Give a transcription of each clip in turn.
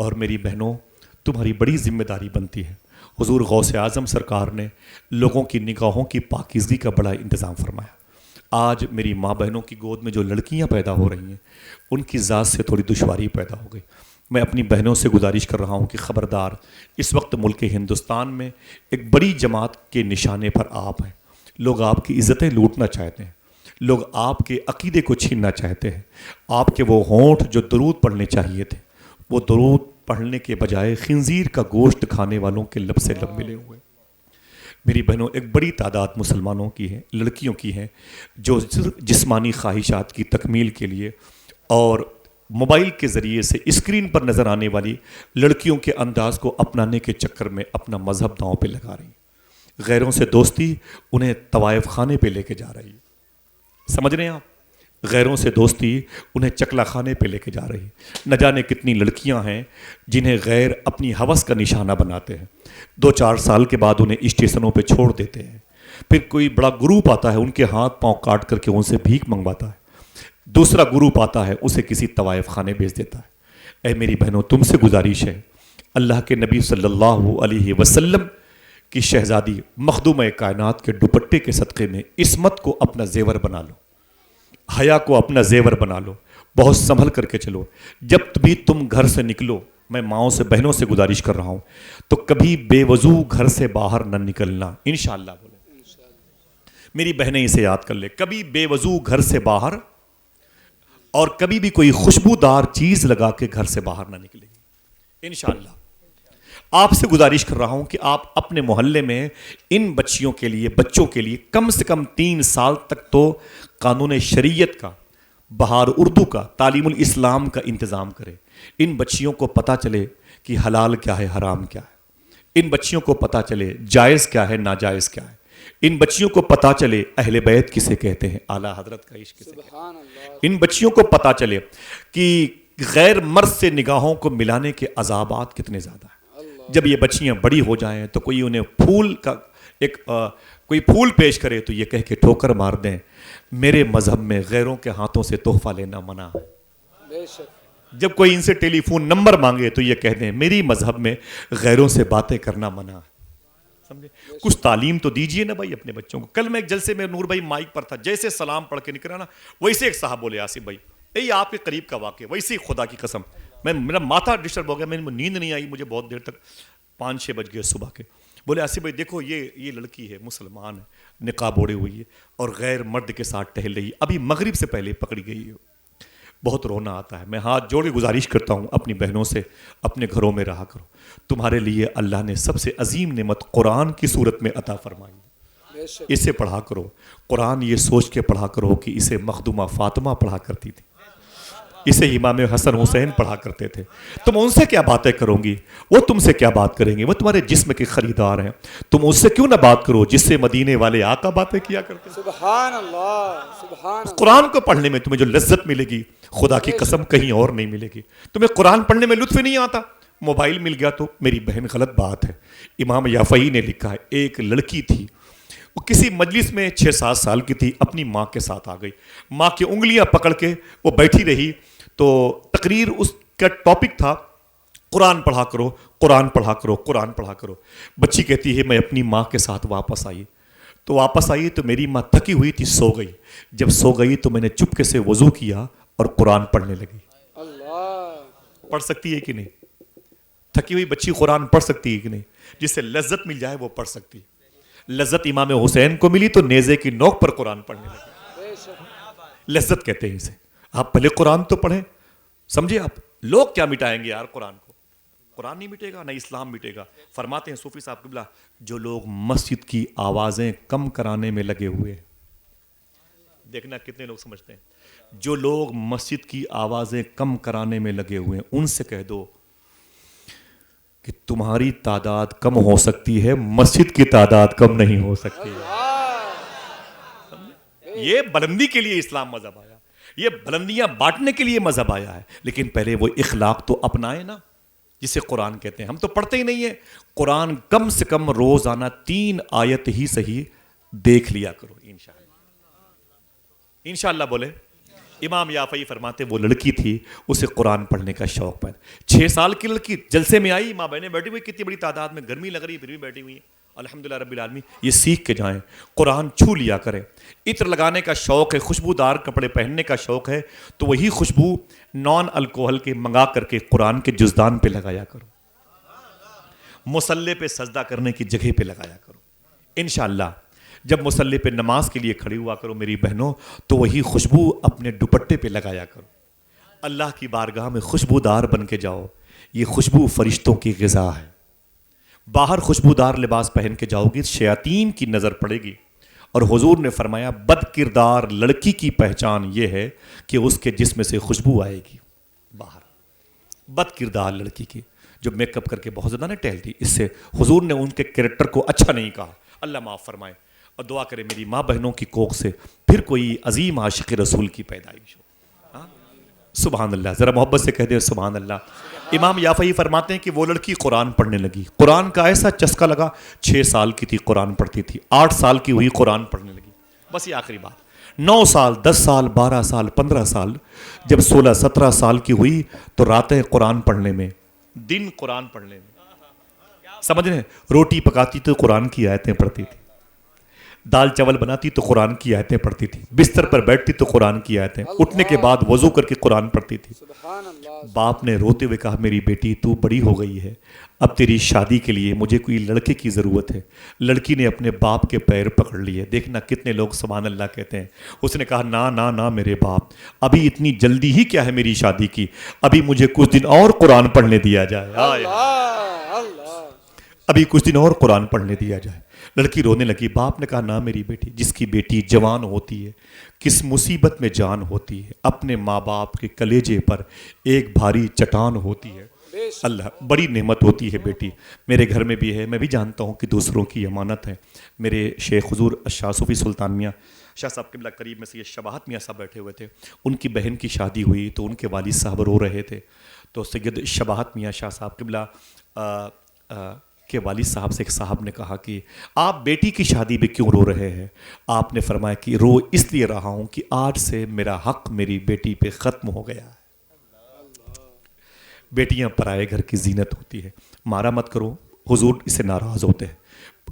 اور میری بہنوں تمہاری بڑی ذمہ داری بنتی ہے. حضور غوث اعظم سرکار نے لوگوں کی نگاہوں کی پاکیزگی کا بڑا انتظام فرمایا. آج میری ماں بہنوں کی گود میں جو لڑکیاں پیدا ہو رہی ہیں ان کی ذات سے تھوڑی دشواری پیدا ہو گئی. میں اپنی بہنوں سے گزارش کر رہا ہوں کہ خبردار، اس وقت ملک ہندوستان میں ایک بڑی جماعت کے نشانے پر آپ ہیں. لوگ آپ کی عزتیں لوٹنا چاہتے ہیں، لوگ آپ کے عقیدے کو چھیننا چاہتے ہیں. آپ کے وہ ہونٹ جو درود پڑھنے چاہیے تھے، وہ درود پڑھنے کے بجائے خنزیر کا گوشت کھانے والوں کے لب سے لب ملے ہوئے. میری بہنوں ایک بڑی تعداد مسلمانوں کی ہے، لڑکیوں کی ہیں جو جسمانی خواہشات کی تکمیل کے لیے اور موبائل کے ذریعے سے اسکرین پر نظر آنے والی لڑکیوں کے انداز کو اپنانے کے چکر میں اپنا مذہب داؤں پہ لگا رہی ہیں. غیروں سے دوستی انہیں طوائف خانے پہ لے کے جا رہی ہے. سمجھ رہے ہیں آپ؟ غیروں سے دوستی انہیں چکلا خانے پہ لے کے جا رہی ہے. نہ جانے کتنی لڑکیاں ہیں جنہیں غیر اپنی ہوس کا نشانہ بناتے ہیں. 2-4 سال کے بعد انہیں اسٹیشنوں پہ چھوڑ دیتے ہیں. پھر کوئی بڑا گروپ آتا ہے ان کے ہاتھ پاؤں کاٹ کر کے ان سے بھیک منگواتا ہے. دوسرا گروپ آتا ہے اسے کسی طوائف خانے بھیج دیتا ہے. اے میری بہنوں تم سے گزارش ہے، اللہ کے نبی صلی اللہ علیہ وسلم کی شہزادی مخدومہ کائنات کے دوپٹے کے صدقے میں عصمت کو اپنا زیور بنا لو، حیا کو اپنا زیور بنا لو، بہت سنبھل کر کے چلو. جب بھی تم گھر سے نکلو، میں ماؤں سے بہنوں سے گزارش کر رہا ہوں، تو کبھی بے وضو گھر سے باہر نہ نکلنا. انشاءاللہ بولے میری بہنیں اسے یاد کر لے. کبھی بے وضو گھر سے باہر، اور کبھی بھی کوئی خوشبودار چیز لگا کے گھر سے باہر نہ نکلے گی انشاءاللہ. آپ سے گزارش کر رہا ہوں کہ آپ اپنے محلے میں ان بچوں کے لیے کم سے کم 3 سال تک تو قانون شریعت کا، بہار اردو کا، تعلیم الاسلام کا انتظام کرے. ان بچیوں کو پتہ چلے کہ حلال کیا ہے، حرام کیا ہے. ان بچیوں کو پتہ چلے جائز کیا ہے، ناجائز کیا ہے. ان بچیوں کو پتہ چلے اہل بیت کسے کہتے ہیں، اعلیٰ حضرت کا عشق کسے کہتے ہیں. ان بچیوں کو پتہ چلے کہ غیر مرد سے نگاہوں کو ملانے کے عذابات کتنے زیادہ ہیں. جب یہ بچیاں بڑی ہو جائیں تو کوئی انہیں کوئی پھول پیش کرے تو یہ کہہ کے ٹھوکر مار دیں، میرے مذہب میں غیروں کے ہاتھوں سے تحفہ لینا منع ہے. جب کوئی ان سے ٹیلی فون نمبر مانگے تو یہ کہہ دیں میری مذہب میں غیروں سے باتیں کرنا منع ہے. سمجھے؟ کچھ تعلیم تو دیجئے نا بھائی اپنے بچوں کو. کل میں ایک جلسے میں نور بھائی مائک پر تھا، جیسے سلام پڑھ کے نکلا نا ویسے ایک صاحب بولے آصف بھائی یہ آپ کے قریب کا واقعہ، ویسے ہی خدا کی قسم میرا ماتھا ڈسٹرب ہو گیا، میں نیند نہیں آئی مجھے بہت دیر تک، 5-6 بج گئے صبح کے. بولے آصف بھائی دیکھو یہ لڑکی ہے، مسلمان ہے، نقاب اوڑے ہوئی ہے اور غیر مرد کے ساتھ ٹہل رہی ہے، ابھی مغرب سے پہلے پکڑی گئی ہے. بہت رونا آتا ہے. میں ہاتھ جوڑ کے گزارش کرتا ہوں اپنی بہنوں سے، اپنے گھروں میں رہا کرو. تمہارے لیے اللہ نے سب سے عظیم نعمت قرآن کی صورت میں عطا فرمائی. اسے پڑھا کرو. قرآن یہ سوچ کے پڑھا کرو کہ اسے مخدومہ فاطمہ پڑھا کرتی تھی، اسے امام حسن حسین پڑھا کرتے تھے. تم ان سے کیا باتیں کرو گی، وہ تم سے کیا بات کریں گے، وہ تمہارے جسم کے خریدار ہیں. تم اس سے کیوں نہ بات کرو جس سے مدینے والے آقا باتیں کیا کرتے. سبحان اللہ، سبحان اللہ. قرآن کو پڑھنے میں تمہیں جو لذت ملے گی خدا کی قسم کہیں اور نہیں ملے گی. تمہیں قرآن پڑھنے میں لطف نہیں آتا، موبائل مل گیا تو میری بہن غلط بات ہے. امام یافعی نے لکھا ہے ایک لڑکی تھی، وہ کسی مجلس میں 6-7 سال کی تھی، اپنی ماں کے ساتھ آ گئی. ماں کی انگلیاں پکڑ کے وہ بیٹھی رہی تو تقریر اس کا ٹاپک تھا قرآن پڑھا کرو، قرآن پڑھا کرو، قرآن پڑھا کرو. بچی کہتی ہے میں اپنی ماں کے ساتھ واپس آئی تو میری ماں تھکی ہوئی تھی، سو گئی. جب سو گئی تو میں نے چپکے سے وضو کیا اور قرآن پڑھنے لگی. اللہ پڑھ سکتی ہے کہ نہیں؟ تھکی ہوئی بچی قرآن پڑھ سکتی ہے کہ نہیں؟ جس سے لذت مل جائے وہ پڑھ سکتی ہے. لذت امام حسین کو ملی تو نیزے کی نوک پر قرآن پڑھنے لگے. لذت کہتے ہیں اسے. آپ پہلے قرآن تو پڑھیں. سمجھے آپ لوگ کیا مٹائیں گے یار قرآن کو؟ قرآن نہیں مٹے گا، نہ اسلام مٹے گا. فرماتے ہیں صوفی صاحب قبلہ جو لوگ مسجد کی آوازیں کم کرانے میں لگے ہوئے، دیکھنا کتنے لوگ سمجھتے ہیں، جو لوگ مسجد کی آوازیں کم کرانے میں لگے ہوئے ہیں ان سے کہہ دو کہ تمہاری تعداد کم ہو سکتی ہے، مسجد کی تعداد کم نہیں ہو سکتی. یہ بلندی کے لیے اسلام مذہب آیا، یہ بلندیاں بانٹنے کے لیے مذہب آیا ہے. لیکن پہلے وہ اخلاق تو اپنائے نا جسے قرآن کہتے ہیں. ہم تو پڑھتے ہی نہیں ہیں. قرآن کم سے کم روزانہ 3 آیت ہی صحیح دیکھ لیا کرو. انشاءاللہ بولے امام یافعی فرماتے وہ لڑکی تھی، اسے قرآن پڑھنے کا شوق پیدا. 6 سال کی لڑکی جلسے میں آئی، ماں بہنیں بیٹھی ہوئی کتنی بڑی تعداد میں، گرمی لگ رہی پھر بھی بیٹھی ہوئی ہیں. الحمدللہ رب العالمین. یہ سیکھ کے جائیں، قرآن چھو لیا کریں. عطر لگانے کا شوق ہے، خوشبودار کپڑے پہننے کا شوق ہے، تو وہی خوشبو نان الکوہل کے منگا کر کے قرآن کے جزدان پہ لگایا کرو، مصلے پہ سجدہ کرنے کی جگہ پہ لگایا کرو. انشاءاللہ جب مصلے پہ نماز کے لیے کھڑی ہوا کرو میری بہنوں، تو وہی خوشبو اپنے دوپٹے پہ لگایا کرو. اللہ کی بارگاہ میں خوشبودار بن کے جاؤ. یہ خوشبو فرشتوں کی غذا ہے. باہر خوشبودار لباس پہن کے جاؤ گی، شیاطین کی نظر پڑے گی. اور حضور نے فرمایا بد کردار لڑکی کی پہچان یہ ہے کہ اس کے جسم سے خوشبو آئے گی. باہر بد کردار لڑکی کی جو میک اپ کر کے بہت زیادہ نہ ٹہلتی، اس سے حضور نے ان کے کریکٹر کو اچھا نہیں کہا. اللہ معاف فرمائے. اور دعا کرے میری ماں بہنوں کی کوکھ سے پھر کوئی عظیم عاشق رسول کی پیدائش ہو. سبحان اللہ. ذرا محبت سے کہہ دے سبحان اللہ. امام یافعی فرماتے ہیں کہ وہ لڑکی قرآن پڑھنے لگی، قرآن کا ایسا چسکا لگا، 6 سال کی تھی قرآن پڑھتی تھی، 8 سال کی ہوئی قرآن پڑھنے لگی. بس یہ آخری بات. 9 سال 10 سال 12 سال 15 سال، جب 16 17 سال کی ہوئی تو راتیں قرآن پڑھنے میں، دن قرآن پڑھنے میں. سمجھ رہے ہیں؟ روٹی پکاتی تو قرآن کی آیتیں پڑھتی تھی، دال چاول بناتی تو قرآن کی آیتیں پڑھتی تھی، بستر پر بیٹھتی تو قرآن کی آیتیں، اٹھنے کے بعد وضو کر کے قرآن پڑھتی تھی. سبحان اللہ. باپ نے روتے ہوئے کہا میری بیٹی تو بڑی ہو گئی ہے، اب تیری شادی کے لیے مجھے کوئی لڑکے کی ضرورت ہے. لڑکی نے اپنے باپ کے پیر پکڑ لیے. دیکھنا کتنے لوگ سبحان اللہ کہتے ہیں. اس نے کہا نا نا نا میرے باپ، ابھی اتنی جلدی ہی کیا ہے میری شادی کی، ابھی مجھے کچھ دن اور قرآن پڑھنے دیا جائے. اللہ اللہ. ابھی کچھ دن اور قرآن پڑھنے دیا جائے. لڑکی رونے لگی. باپ نے کہا نا میری بیٹی، جس کی بیٹی جوان ہوتی ہے، کس مصیبت میں جان ہوتی ہے، اپنے ماں باپ کے کلیجے پر ایک بھاری چٹان ہوتی ہے. اللہ بڑی نعمت ہوتی ہے بیٹی. میرے گھر میں بھی ہے، میں بھی جانتا ہوں کہ دوسروں کی امانت ہے. میرے شیخ حضور شاہ صوفی سلطان میاں شاہ صاحب قبلہ قریب میں سے یہ شباہت میاں صاحب بیٹھے ہوئے تھے. ان کی بہن کی شادی ہوئی تو ان کے والد صاحب رو رہے تھے. تو سید شباہت میاں شاہ صاحب قبلہ کے والد صاحب سے ایک صاحب نے کہا کہ آپ بیٹی کی شادی پہ کیوں رو رہے ہیں؟ آپ نے فرمایا کہ رو اس لیے رہا ہوں کہ آج سے میرا حق میری بیٹی پہ ختم ہو گیا ہے. بیٹیاں پرائے گھر کی زینت ہوتی ہے، مارا مت کرو. حضور اس سے ناراض ہوتے ہیں.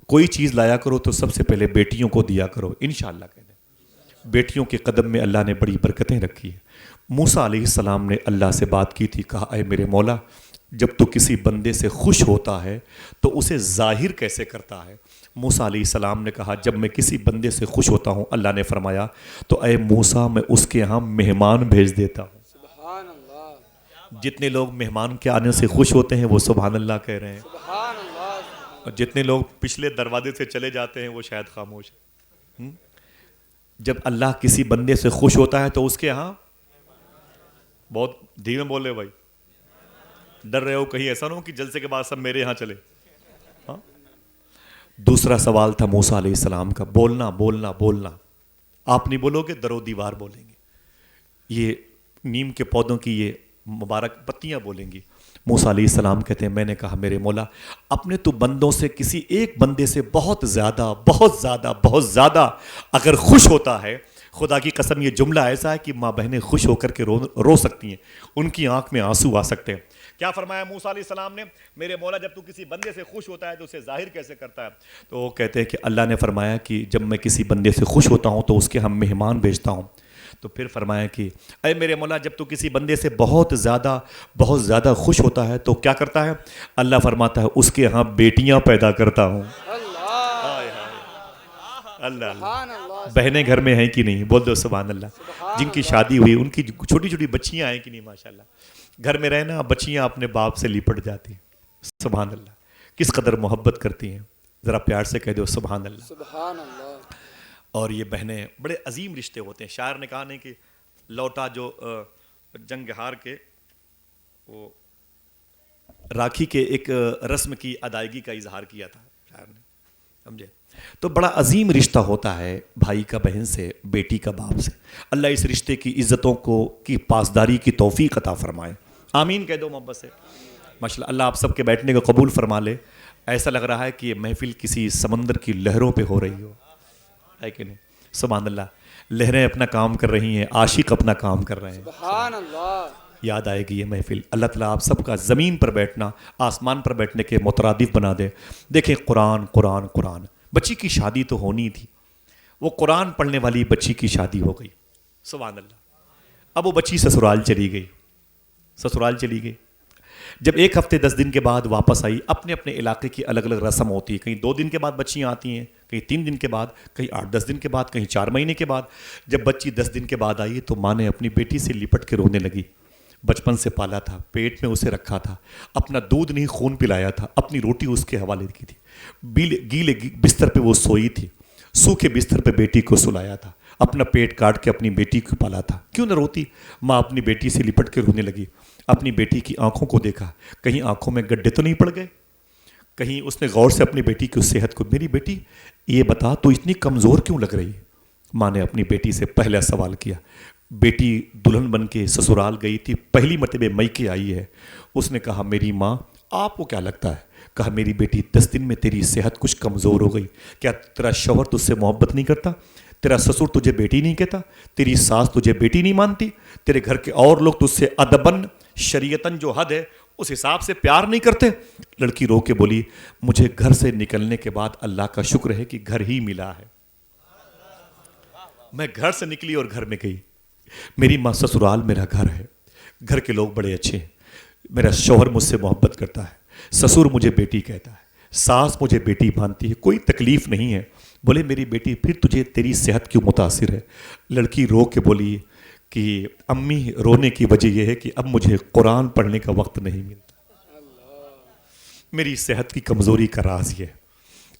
کوئی چیز لایا کرو تو سب سے پہلے بیٹیوں کو دیا کرو. انشاءاللہ کہہ دیں بیٹیوں کے قدم میں اللہ نے بڑی برکتیں رکھی ہیں. موسیٰ علیہ السلام نے اللہ سے بات کی تھی، کہا اے میرے مولا، جب تو کسی بندے سے خوش ہوتا ہے تو اسے ظاہر کیسے کرتا ہے؟ موسیٰ علیہ السلام نے کہا جب میں کسی بندے سے خوش ہوتا ہوں، اللہ نے فرمایا تو اے موسیٰ میں اس کے ہاں مہمان بھیج دیتا ہوں. سبحان اللہ. جتنے لوگ مہمان کے آنے سے خوش ہوتے ہیں وہ سبحان اللہ کہہ رہے ہیں، سبحان اللہ. اور جتنے لوگ پچھلے دروازے سے چلے جاتے ہیں وہ شاید خاموش ہیں. جب اللہ کسی بندے سے خوش ہوتا ہے تو اس کے ہاں، بہت دھیرے بول رہے بھائی، ڈر رہے ہو کہیں ایسا نہ ہو کہ جلسے کے بعد سب میرے ہاں چلے. ہاں. دوسرا سوال تھا موسیٰ علیہ السلام کا، بولنا بولنا بولنا. آپ نہیں بولو گے، درو دیوار بولیں گے. یہ نیم کے پودوں کی یہ مبارک پتیاں بولیں گی. موسیٰ علیہ السلام کہتے ہیں میں نے کہا میرے مولا، اپنے تو بندوں سے کسی ایک بندے سے بہت زیادہ بہت زیادہ بہت زیادہ اگر خوش ہوتا ہے، خدا کی قسم یہ جملہ ایسا ہے کہ ماں بہنیں خوش ہو کر کے رو سکتی ہیں، ان کی آنکھ میں آنسو آ سکتے ہیں. کیا فرمایا موسیٰ علیہ السلام نے؟ میرے مولا جب تو کسی بندے سے خوش ہوتا ہے تو اسے ظاہر کیسے کرتا ہے؟ تو وہ کہتے ہیں کہ اللہ نے فرمایا کہ جب میں کسی بندے سے خوش ہوتا ہوں تو اس کے ہم مہمان بھیجتا ہوں. تو پھر فرمایا کہ اے میرے مولا جب تو کسی بندے سے بہت زیادہ خوش ہوتا ہے تو کیا کرتا ہے؟ اللہ فرماتا ہے اس کے ہاں بیٹیاں پیدا کرتا ہوں. اللہ اللہ. بہنیں گھر میں ہیں کہ نہیں؟ بول دو سبحان اللہ. جن کی شادی ہوئی ان کی چھوٹی چھوٹی بچیاں ہیں کہ نہیں؟ ماشاءاللہ. گھر میں رہنا بچیاں اپنے باپ سے لپٹ جاتی ہیں. سبحان اللہ. کس قدر محبت کرتی ہیں، ذرا پیار سے کہہ دو سبحان اللہ. سبحان اللہ. اور یہ بہنیں بڑے عظیم رشتے ہوتے ہیں. شاعر نے کہا نہیں کہ لوٹا جو جنگ ہار کے، وہ راکھی کے ایک رسم کی ادائیگی کا اظہار کیا تھا شاعر نے، سمجھے؟ تو بڑا عظیم رشتہ ہوتا ہے بھائی کا بہن سے، بیٹی کا باپ سے. اللہ اس رشتے کی عزتوں کو کی پاسداری کی توفیق عطا فرمائے. آمین کہہ دو محبت سے. ماشاءاللہ اللہ آپ سب کے بیٹھنے کو قبول فرما لے. ایسا لگ رہا ہے کہ یہ محفل کسی سمندر کی لہروں پہ ہو رہی ہو، ہے کہ نہیں؟ سبحان اللہ. لہریں اپنا کام کر رہی ہیں, عاشق اپنا کام کر رہے ہیں. سبحان اللہ. یاد آئے گی یہ محفل. اللہ تعالیٰ آپ سب کا زمین پر بیٹھنا آسمان پر بیٹھنے کے مترادف بنا دے. دیکھیں قرآن قرآن قرآن. بچی کی شادی تو ہونی تھی, وہ قرآن پڑھنے والی بچی کی شادی ہو گئی. سبحان اللہ. اب وہ بچی سسرال چلی گئی. سسرال چلی گئی. جب 1 ہفتے 10 دن کے بعد واپس آئی, اپنے اپنے علاقے کی الگ الگ رسم ہوتی ہے. کہیں 2 دن کے بعد بچیاں آتی ہیں, کہیں 3 دن کے بعد, کہیں 8-10 دن کے بعد, کہیں 4 مہینے کے بعد. جب بچی 10 دن کے بعد آئی تو ماں نے اپنی بیٹی سے لپٹ کے رونے لگی. بچپن سے پالا تھا, پیٹ میں اسے رکھا تھا, اپنا دودھ نہیں خون پلایا تھا, اپنی روٹی اس کے حوالے کی تھی, گیلے بستر پہ وہ سوئی تھی, سوکھے بستر پہ بیٹی کو سلایا تھا, اپنا پیٹ کاٹ کے اپنی بیٹی کو پالا تھا. کیوں نہ روتی؟ ماں اپنی بیٹی سے لپٹ کے رونے لگی. اپنی بیٹی کی آنکھوں کو دیکھا, کہیں آنکھوں میں گڈھے تو نہیں پڑ گئے. کہیں اس نے غور سے اپنی بیٹی کی صحت کو, میری بیٹی یہ بتا تو اتنی کمزور کیوں لگ رہی ہے؟ ماں نے اپنی بیٹی سے پہلا سوال کیا. بیٹی دلہن بن کے سسرال گئی تھی, پہلی مرتبہ میکے آئی ہے. اس نے کہا میری ماں آپ کو کیا لگتا ہے؟ کہا میری بیٹی 10 دن میں تیری صحت کچھ کمزور ہو گئی. کیا تیرا شوہر تجھ سے محبت نہیں کرتا؟ تیرا سسر تجھے بیٹی نہیں کہتا؟ تیری ساس تجھے بیٹی نہیں مانتی؟ تیرے گھر کے اور لوگ تجھ سے ادباً شریعتاً جو حد ہے اس حساب سے پیار نہیں کرتے؟ لڑکی رو کے بولی مجھے گھر سے نکلنے کے بعد اللہ کا شکر ہے کہ گھر ہی ملا ہے. میں گھر سے نکلی اور گھر میں گئی. میری ماں سسرال میرا گھر ہے, گھر کے لوگ بڑے اچھے ہیں, میرا شوہر مجھ سے محبت کرتا ہے, سسر مجھے بیٹی کہتا ہے, ساس مجھے بیٹی مانتی ہے, کوئی تکلیف نہیں ہے. بولے میری بیٹی پھر تجھے تیری صحت کیوں متاثر ہے؟ لڑکی رو کے بولی کہ امی رونے کی وجہ یہ ہے کہ اب مجھے قرآن پڑھنے کا وقت نہیں ملتا. میری صحت کی کمزوری کا راز یہ ہے,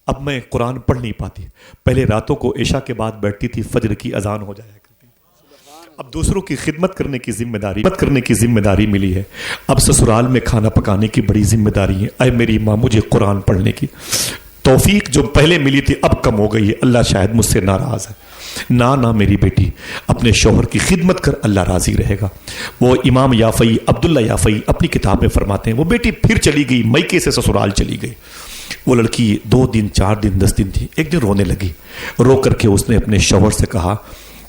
اب میں قرآن پڑھ نہیں پاتی. پہلے راتوں کو عشاء کے بعد بیٹھتی تھی, فجر کی اذان ہو جایا کرتی تھی. اب دوسروں کی خدمت کرنے کی ذمہ داری ملی ہے. اب سسرال میں کھانا پکانے کی بڑی ذمہ داری ہے. اے میری ماں مجھے قرآن پڑھنے کی توفیق جو پہلے ملی تھی اب کم ہو گئی ہے. اللہ شاید مجھ سے ناراض ہے. نہ میری بیٹی اپنے شوہر کی خدمت کر, اللہ راضی رہے گا. وہ امام یافعی عبداللہ یافعی اپنی کتاب میں فرماتے ہیں وہ بیٹی پھر چلی گئی, میکے سے سسرال چلی گئی. وہ لڑکی 2 دن 4 دن 10 دن تھی. ایک دن رونے لگی. رو کر کے اس نے اپنے شوہر سے کہا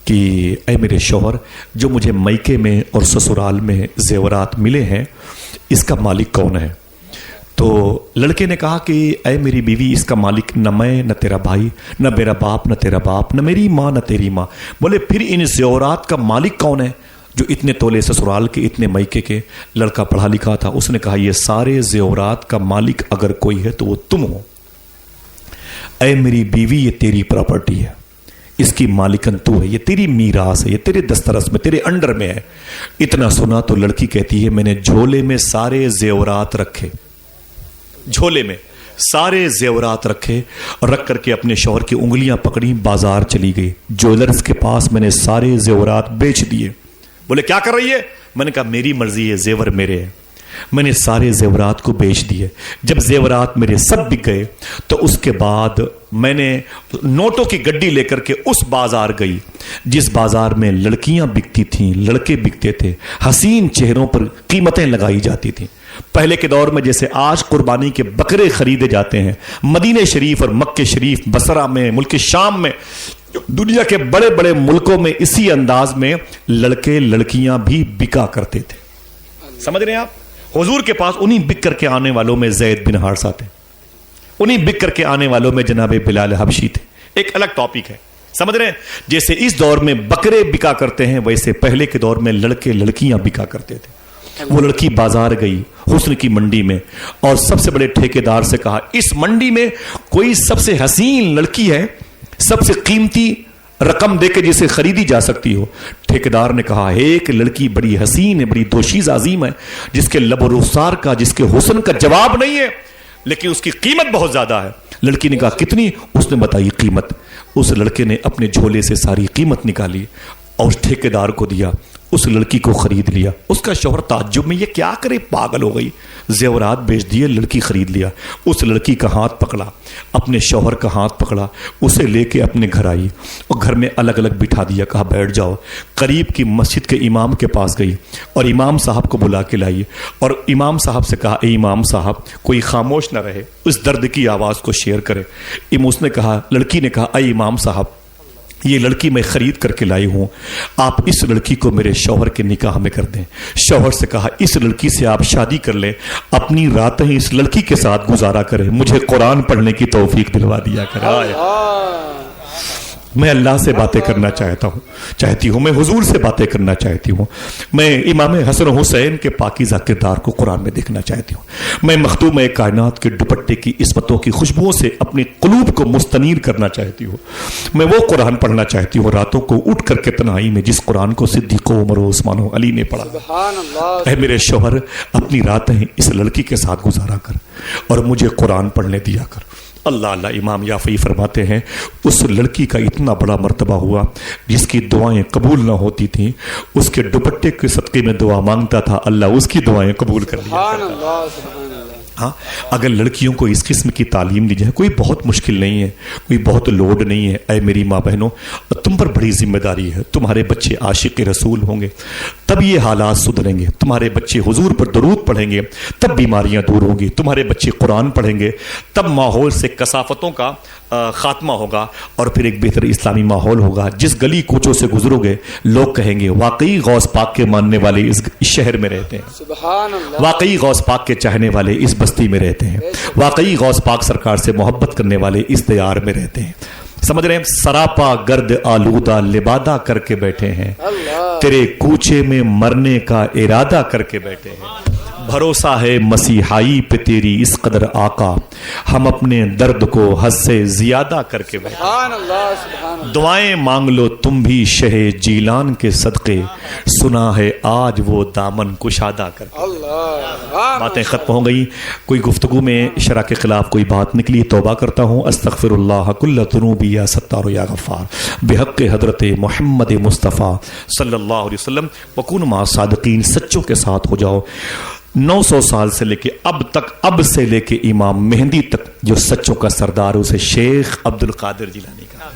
کہ اے میرے شوہر, جو مجھے میکے میں اور سسرال میں زیورات ملے ہیں اس کا مالک کون ہے؟ تو لڑکے نے کہا کہ اے میری بیوی اس کا مالک نہ میں نہ تیرا بھائی نہ میرا باپ نہ تیرا باپ نہ میری ماں نہ تیری ماں. بولے پھر ان زیورات کا مالک کون ہے جو اتنے تولے سسرال کے اتنے میکے کے؟ لڑکا پڑھا لکھا تھا, اس نے کہا یہ سارے زیورات کا مالک اگر کوئی ہے تو وہ تم ہو. اے میری بیوی یہ تیری پراپرٹی ہے, اس کی مالکن تو ہے, یہ تیری میراث ہے, یہ تیرے دسترس میں تیرے انڈر میں ہے. اتنا سنا تو لڑکی کہتی ہے میں نے جھولے میں سارے زیورات رکھے, جھولے میں سارے زیورات رکھے اور رکھ کر کے اپنے شوہر کی انگلیاں پکڑی, بازار چلی گئی. جویلرز کے پاس میں نے سارے زیورات بیچ دیے. بولے کیا کر رہی ہے؟ میں نے کہا میری مرضی ہے, زیور میرے ہیں. میں نے سارے زیورات کو بیچ دیے. جب زیورات میرے سب بک گئے تو اس کے بعد میں نے نوٹوں کی گڈی لے کر کے اس بازار گئی جس بازار میں لڑکیاں بکتی تھیں, لڑکے بکتے تھے, حسین چہروں پر قیمتیں لگائی جاتی تھیں. پہلے کے دور میں جیسے آج قربانی کے بکرے خریدے جاتے ہیں, مدینہ شریف اور مکہ شریف, بصرہ میں, ملک شام میں, دنیا کے بڑے بڑے ملکوں میں اسی انداز میں لڑکے لڑکیاں بھی بکا کرتے تھے. سمجھ رہے ہیں آپ؟ حضور کے پاس انہی بک کر کے آنے والوں میں زید بن حارثہ تھے, انہی بک کر کے آنے والوں میں جناب بلال حبشی تھے. ایک الگ ٹاپک ہے, سمجھ رہے ہیں؟ جیسے اس دور میں بکرے بکا کرتے ہیں ویسے پہلے کے دور میں لڑکے لڑکیاں بکا کرتے تھے. وہ لڑکی بازار گئی حسن کی منڈی میں اور سب سے بڑے ٹھیکیدار سے کہا اس منڈی میں کوئی سب سے حسین لڑکی ہے, سب سے قیمتی رقم دے کے جسے خریدی جا سکتی ہو. ٹھیکیدار نے کہا ایک لڑکی بڑی حسین ہے, بڑی دوشیز عظیم ہے, جس کے لب و رخسار کا, جس کے حسن کا جواب نہیں ہے, لیکن اس کی قیمت بہت زیادہ ہے. لڑکی نے کہا کتنی؟ اس نے بتائی قیمت. اس لڑکے نے اپنے جھولے سے ساری قیمت نکالی اور اس ٹھیکیدار کو دیا. اس لڑکی کو خرید لیا. اس کا شوہر تعجب میں یہ کیا کرے, پاگل ہو گئی. زیورات بیچ دیے, لڑکی خرید لیا. اس لڑکی کا ہاتھ پکڑا, اپنے شوہر کا ہاتھ پکڑا, اسے لے کے اپنے گھر آئی اور گھر میں الگ الگ بٹھا دیا. کہا بیٹھ جاؤ. قریب کی مسجد کے امام کے پاس گئی اور امام صاحب کو بلا کے لائی اور امام صاحب سے کہا اے امام صاحب کوئی خاموش نہ رہے, اس درد کی آواز کو شیئر کرے. اس نے کہا, لڑکی نے کہا اے امام صاحب یہ لڑکی میں خرید کر کے لائی ہوں، آپ اس لڑکی کو میرے شوہر کے نکاح میں کر دیں۔ شوہر سے کہا اس لڑکی سے آپ شادی کر لیں، اپنی راتیں اس لڑکی کے ساتھ گزارا کریں، مجھے قرآن پڑھنے کی توفیق دلوا دیا کرائے۔ میں اللہ سے باتیں کرنا چاہتی ہوں، میں حضور سے باتیں کرنا چاہتی ہوں، میں امام حسن و حسین کے پاکیزہ کردار کو قرآن میں دیکھنا چاہتی ہوں، میں مخدوم کائنات کے دوپٹے کی عصمتوں کی خوشبوؤں سے اپنی قلوب کو مستنیر کرنا چاہتی ہوں، میں وہ قرآن پڑھنا چاہتی ہوں راتوں کو اٹھ کر کے تنہائی میں جس قرآن کو صدیق و عمر و عثمان و علی نے پڑھا۔ سبحان اللہ۔ اے میرے شوہر، اپنی راتیں اس لڑکی کے ساتھ گزارا کر اور مجھے قرآن پڑھنے دیا کر۔ اللہ اللہ امام یافعی فرماتے ہیں اس لڑکی کا اتنا بڑا مرتبہ ہوا جس کی دعائیں قبول نہ ہوتی تھیں، اس کے دوپٹے کے صدقے میں دعا مانگتا تھا، اللہ اس کی دعائیں قبول کر لیا سبحان کرتا۔ اللہ سبحان اللہ۔ ہاں، اگر لڑکیوں کو اس قسم کی تعلیم دی جائے، کوئی بہت مشکل نہیں ہے، کوئی بہت لوڈ نہیں ہے۔ اے میری ماں بہنوں، تم پر بڑی ذمہ داری ہے، تمہارے بچے عاشق رسول ہوں گے تب یہ حالات سدھریں گے، تمہارے بچے حضور پر درود پڑھیں گے تب بیماریاں دور ہوں گی، تمہارے بچے قرآن پڑھیں گے تب ماحول سے کثافتوں کا خاتمہ ہوگا اور پھر ایک بہتر اسلامی ماحول ہوگا۔ جس گلی کوچوں سے گزرو گے لوگ کہیں گے واقعی غوث پاک کے ماننے والے اس شہر میں رہتے ہیں، سبحان اللہ۔ واقعی غوث پاک کے چاہنے والے اس بستی میں رہتے ہیں، واقعی غوث پاک سرکار سے محبت کرنے والے اس دیار میں رہتے ہیں۔ سمجھ رہے ہیں؟ سراپا گرد آلودہ لبادہ کر کے بیٹھے ہیں، اللہ تیرے کوچے میں مرنے کا ارادہ کر کے بیٹھے ہیں۔ بھروسہ ہے مسیحائی پہ تیری اس قدر آقا، ہم اپنے درد کو حد سے زیادہ کر کے بیٹھے۔ سبحان اللہ سبحان اللہ۔ دعائیں مانگ لو تم بھی شہ جیلان کے صدقے، سنا ہے آج وہ دامن کشادہ کر کے۔ اللہ باتیں ختم ہو گئی، کوئی گفتگو میں شرع کے خلاف کوئی بات نکلی، توبہ کرتا ہوں۔ استغفر اللہ کل ذنوبی یا ستار یا غفار، بحق حضرت محمد مصطفیٰ صلی اللہ علیہ وسلم وکون مع صادقین۔ سچوں کے ساتھ ہو جاؤ۔ 900 سال سے لے کے اب تک، اب سے لے کے امام مہدی تک جو سچوں کا سردار اسے شیخ عبد القادر جیلانی کا